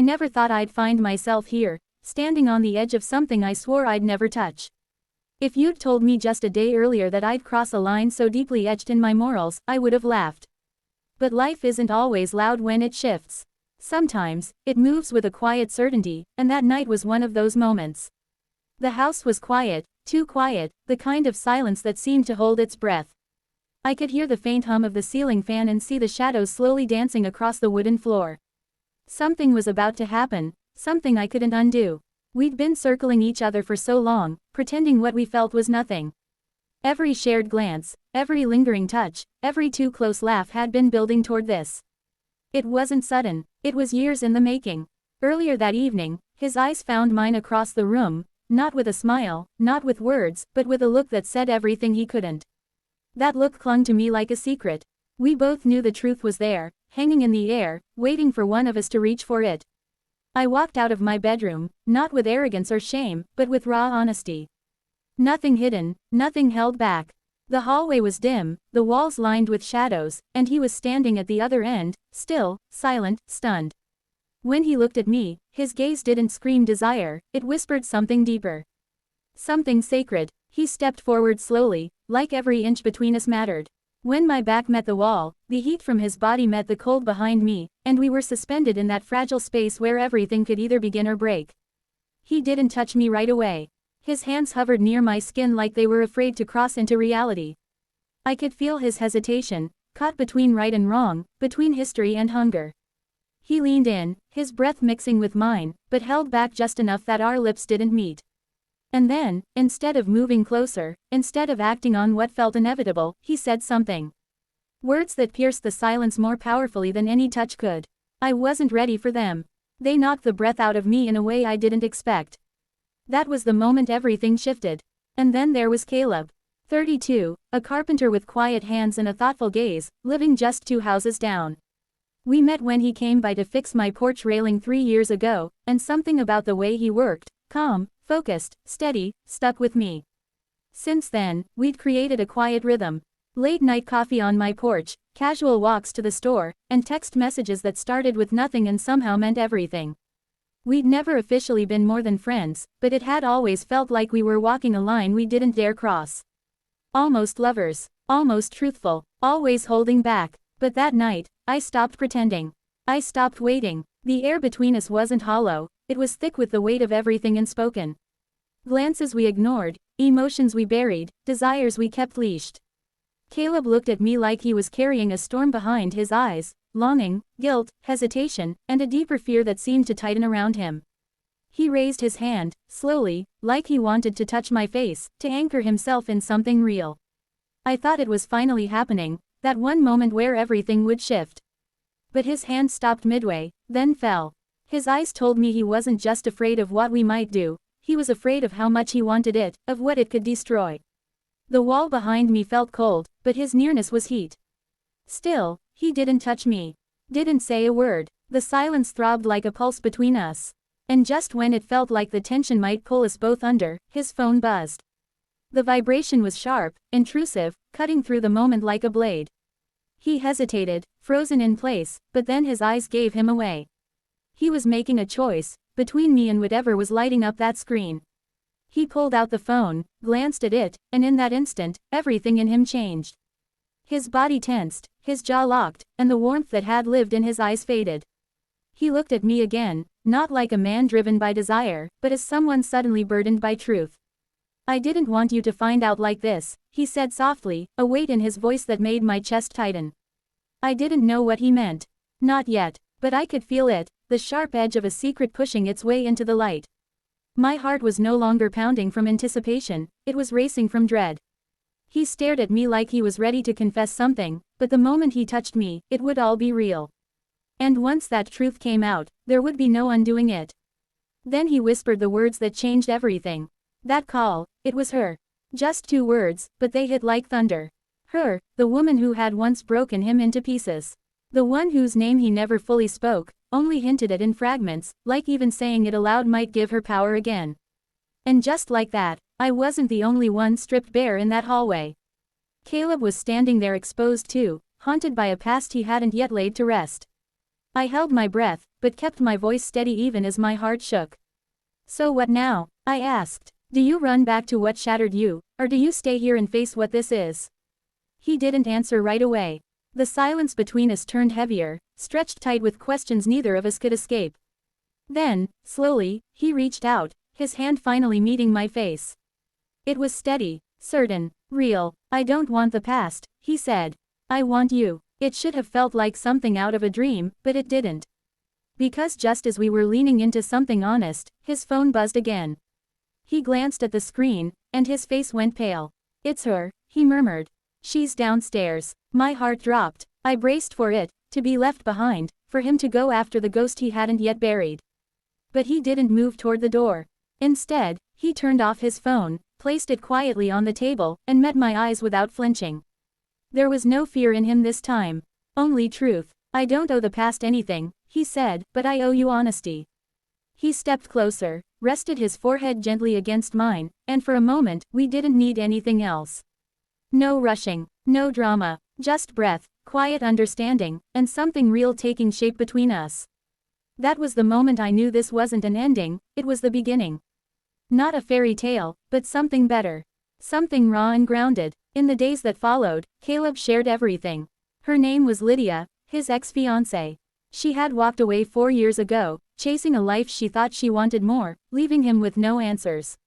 I never thought I'd find myself here, standing on the edge of something I swore I'd never touch. If you'd told me just a day earlier that I'd cross a line so deeply etched in my morals, I would have laughed. But life isn't always loud when it shifts. Sometimes, it moves with a quiet certainty, and that night was one of those moments. The house was quiet, too quiet, the kind of silence that seemed to hold its breath. I could hear the faint hum of the ceiling fan and see the shadows slowly dancing across the wooden floor. Something was about to happen, something I couldn't undo. We'd been circling each other for so long, pretending what we felt was nothing. Every shared glance, every lingering touch, every too close laugh had been building toward this. It wasn't sudden, it was years in the making. Earlier that evening, his eyes found mine across the room, not with a smile, not with words, but with a look that said everything he couldn't. That look clung to me like a secret. We both knew the truth was there, hanging in the air, waiting for one of us to reach for it. I walked out of my bedroom, not with arrogance or shame, but with raw honesty. Nothing hidden, nothing held back. The hallway was dim, the walls lined with shadows, and he was standing at the other end, still, silent, stunned. When he looked at me, his gaze didn't scream desire, it whispered something deeper. Something sacred. He stepped forward slowly, like every inch between us mattered. When my back met the wall, the heat from his body met the cold behind me, and we were suspended in that fragile space where everything could either begin or break. He didn't touch me right away. His hands hovered near my skin like they were afraid to cross into reality. I could feel his hesitation, caught between right and wrong, between history and hunger. He leaned in, his breath mixing with mine, but held back just enough that our lips didn't meet. And then, instead of moving closer, instead of acting on what felt inevitable, he said something. Words that pierced the silence more powerfully than any touch could. I wasn't ready for them. They knocked the breath out of me in a way I didn't expect. That was the moment everything shifted. And then there was Caleb. 32, a carpenter with quiet hands and a thoughtful gaze, living just 2 houses down. We met when he came by to fix my porch railing 3 years ago, and something about the way he worked, calm, focused, steady, stuck with me. Since then, we'd created a quiet rhythm. Late-night coffee on my porch, casual walks to the store, and text messages that started with nothing and somehow meant everything. We'd never officially been more than friends, but it had always felt like we were walking a line we didn't dare cross. Almost lovers, almost truthful, always holding back. But that night, I stopped pretending. I stopped waiting. The air between us wasn't hollow, it was thick with the weight of everything unspoken. Glances we ignored, emotions we buried, desires we kept leashed. Caleb looked at me like he was carrying a storm behind his eyes, longing, guilt, hesitation, and a deeper fear that seemed to tighten around him. He raised his hand, slowly, like he wanted to touch my face, to anchor himself in something real. I thought it was finally happening, that one moment where everything would shift. But his hand stopped midway, then fell. His eyes told me he wasn't just afraid of what we might do, he was afraid of how much he wanted it, of what it could destroy. The wall behind me felt cold, but his nearness was heat. Still, he didn't touch me. Didn't say a word. The silence throbbed like a pulse between us. And just when it felt like the tension might pull us both under, his phone buzzed. The vibration was sharp, intrusive, cutting through the moment like a blade. He hesitated, frozen in place, but then his eyes gave him away. He was making a choice, between me and whatever was lighting up that screen. He pulled out the phone, glanced at it, and in that instant, everything in him changed. His body tensed, his jaw locked, and the warmth that had lived in his eyes faded. He looked at me again, not like a man driven by desire, but as someone suddenly burdened by truth. "I didn't want you to find out like this," he said softly, a weight in his voice that made my chest tighten. I didn't know what he meant. Not yet, but I could feel it, the sharp edge of a secret pushing its way into the light. My heart was no longer pounding from anticipation, it was racing from dread. He stared at me like he was ready to confess something, but the moment he touched me, it would all be real. And once that truth came out, there would be no undoing it. Then he whispered the words that changed everything. That call, it was her. Just 2 words, but they hit like thunder. Her, the woman who had once broken him into pieces. The one whose name he never fully spoke, only hinted at in fragments, like even saying it aloud might give her power again. And just like that, I wasn't the only one stripped bare in that hallway. Caleb was standing there exposed too, haunted by a past he hadn't yet laid to rest. I held my breath, but kept my voice steady even as my heart shook. So what now? I asked. Do you run back to what shattered you, or do you stay here and face what this is? He didn't answer right away. The silence between us turned heavier, stretched tight with questions neither of us could escape. Then, slowly, he reached out, his hand finally meeting my face. It was steady, certain, real. I don't want the past, he said. I want you. It should have felt like something out of a dream, but it didn't. Because just as we were leaning into something honest, his phone buzzed again. He glanced at the screen, and his face went pale. It's her, he murmured. She's downstairs. My heart dropped. I braced for it, to be left behind, for him to go after the ghost he hadn't yet buried. But he didn't move toward the door. Instead, he turned off his phone, placed it quietly on the table, and met my eyes without flinching. There was no fear in him this time. Only truth. I don't owe the past anything, he said, but I owe you honesty. He stepped closer, rested his forehead gently against mine, and for a moment, we didn't need anything else. No rushing, no drama, just breath, quiet understanding, and something real taking shape between us. That was the moment I knew this wasn't an ending, it was the beginning. Not a fairy tale, but something better. Something raw and grounded. In the days that followed, Caleb shared everything. Her name was Lydia, his ex-fiancée. She had walked away 4 years ago, chasing a life she thought she wanted more, leaving him with no answers.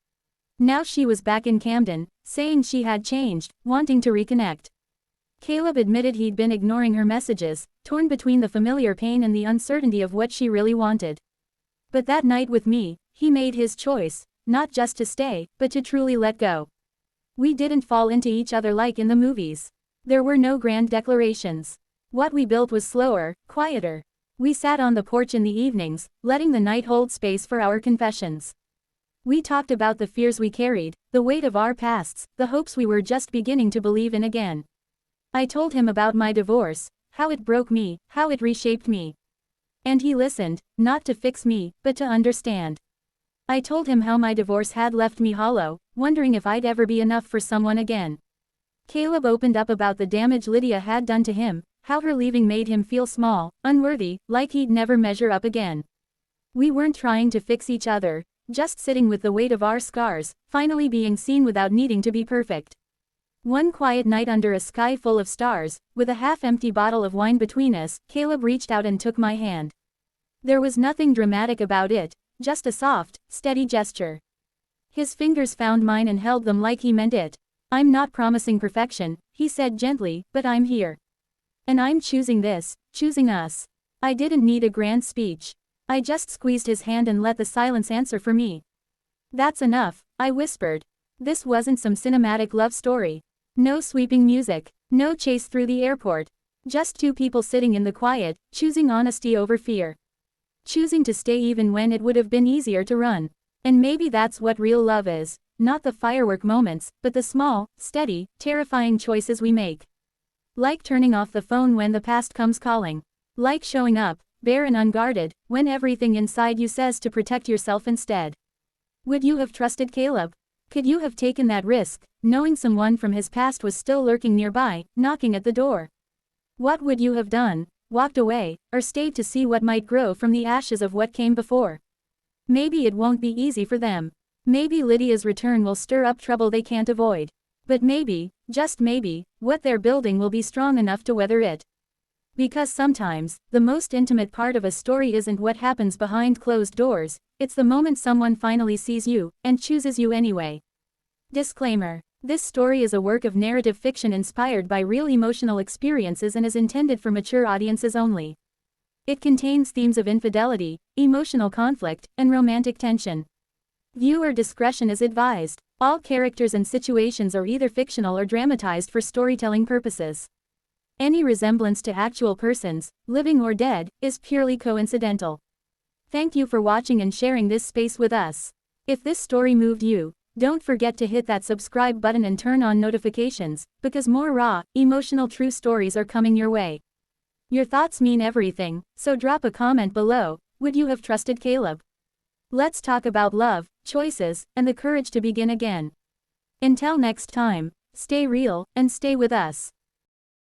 Now she was back in Camden, saying she had changed, wanting to reconnect. Caleb admitted he'd been ignoring her messages, torn between the familiar pain and the uncertainty of what she really wanted. But that night with me, he made his choice, not just to stay, but to truly let go. We didn't fall into each other like in the movies. There were no grand declarations. What we built was slower, quieter. We sat on the porch in the evenings, letting the night hold space for our confessions. We talked about the fears we carried, the weight of our pasts, the hopes we were just beginning to believe in again. I told him about my divorce, how it broke me, how it reshaped me. And he listened, not to fix me, but to understand. I told him how my divorce had left me hollow, wondering if I'd ever be enough for someone again. Caleb opened up about the damage Lydia had done to him, how her leaving made him feel small, unworthy, like he'd never measure up again. We weren't trying to fix each other, just sitting with the weight of our scars, finally being seen without needing to be perfect. One quiet night under a sky full of stars, with a half-empty bottle of wine between us, Caleb reached out and took my hand. There was nothing dramatic about it, just a soft, steady gesture. His fingers found mine and held them like he meant it. I'm not promising perfection, he said gently, but I'm here. And I'm choosing this, choosing us. I didn't need a grand speech. I just squeezed his hand and let the silence answer for me. That's enough, I whispered. This wasn't some cinematic love story. No sweeping music, no chase through the airport. Just two people sitting in the quiet, choosing honesty over fear. Choosing to stay even when it would have been easier to run. And maybe that's what real love is, not the firework moments, but the small, steady, terrifying choices we make. Like turning off the phone when the past comes calling. Like showing up, bare and unguarded, when everything inside you says to protect yourself instead. Would you have trusted Caleb? Could you have taken that risk, knowing someone from his past was still lurking nearby, knocking at the door? What would you have done? Walked away, or stayed to see what might grow from the ashes of what came before? Maybe it won't be easy for them. Maybe Lydia's return will stir up trouble they can't avoid. But maybe, just maybe, what they're building will be strong enough to weather it. Because sometimes, the most intimate part of a story isn't what happens behind closed doors, it's the moment someone finally sees you, and chooses you anyway. Disclaimer. This story is a work of narrative fiction inspired by real emotional experiences and is intended for mature audiences only. It contains themes of infidelity, emotional conflict, and romantic tension. Viewer discretion is advised. All characters and situations are either fictional or dramatized for storytelling purposes. Any resemblance to actual persons, living or dead, is purely coincidental. Thank you for watching and sharing this space with us. If this story moved you, don't forget to hit that subscribe button and turn on notifications, because more raw, emotional true stories are coming your way. Your thoughts mean everything, so drop a comment below. Would you have trusted Caleb? Let's talk about love, choices, and the courage to begin again. Until next time, stay real, and stay with us.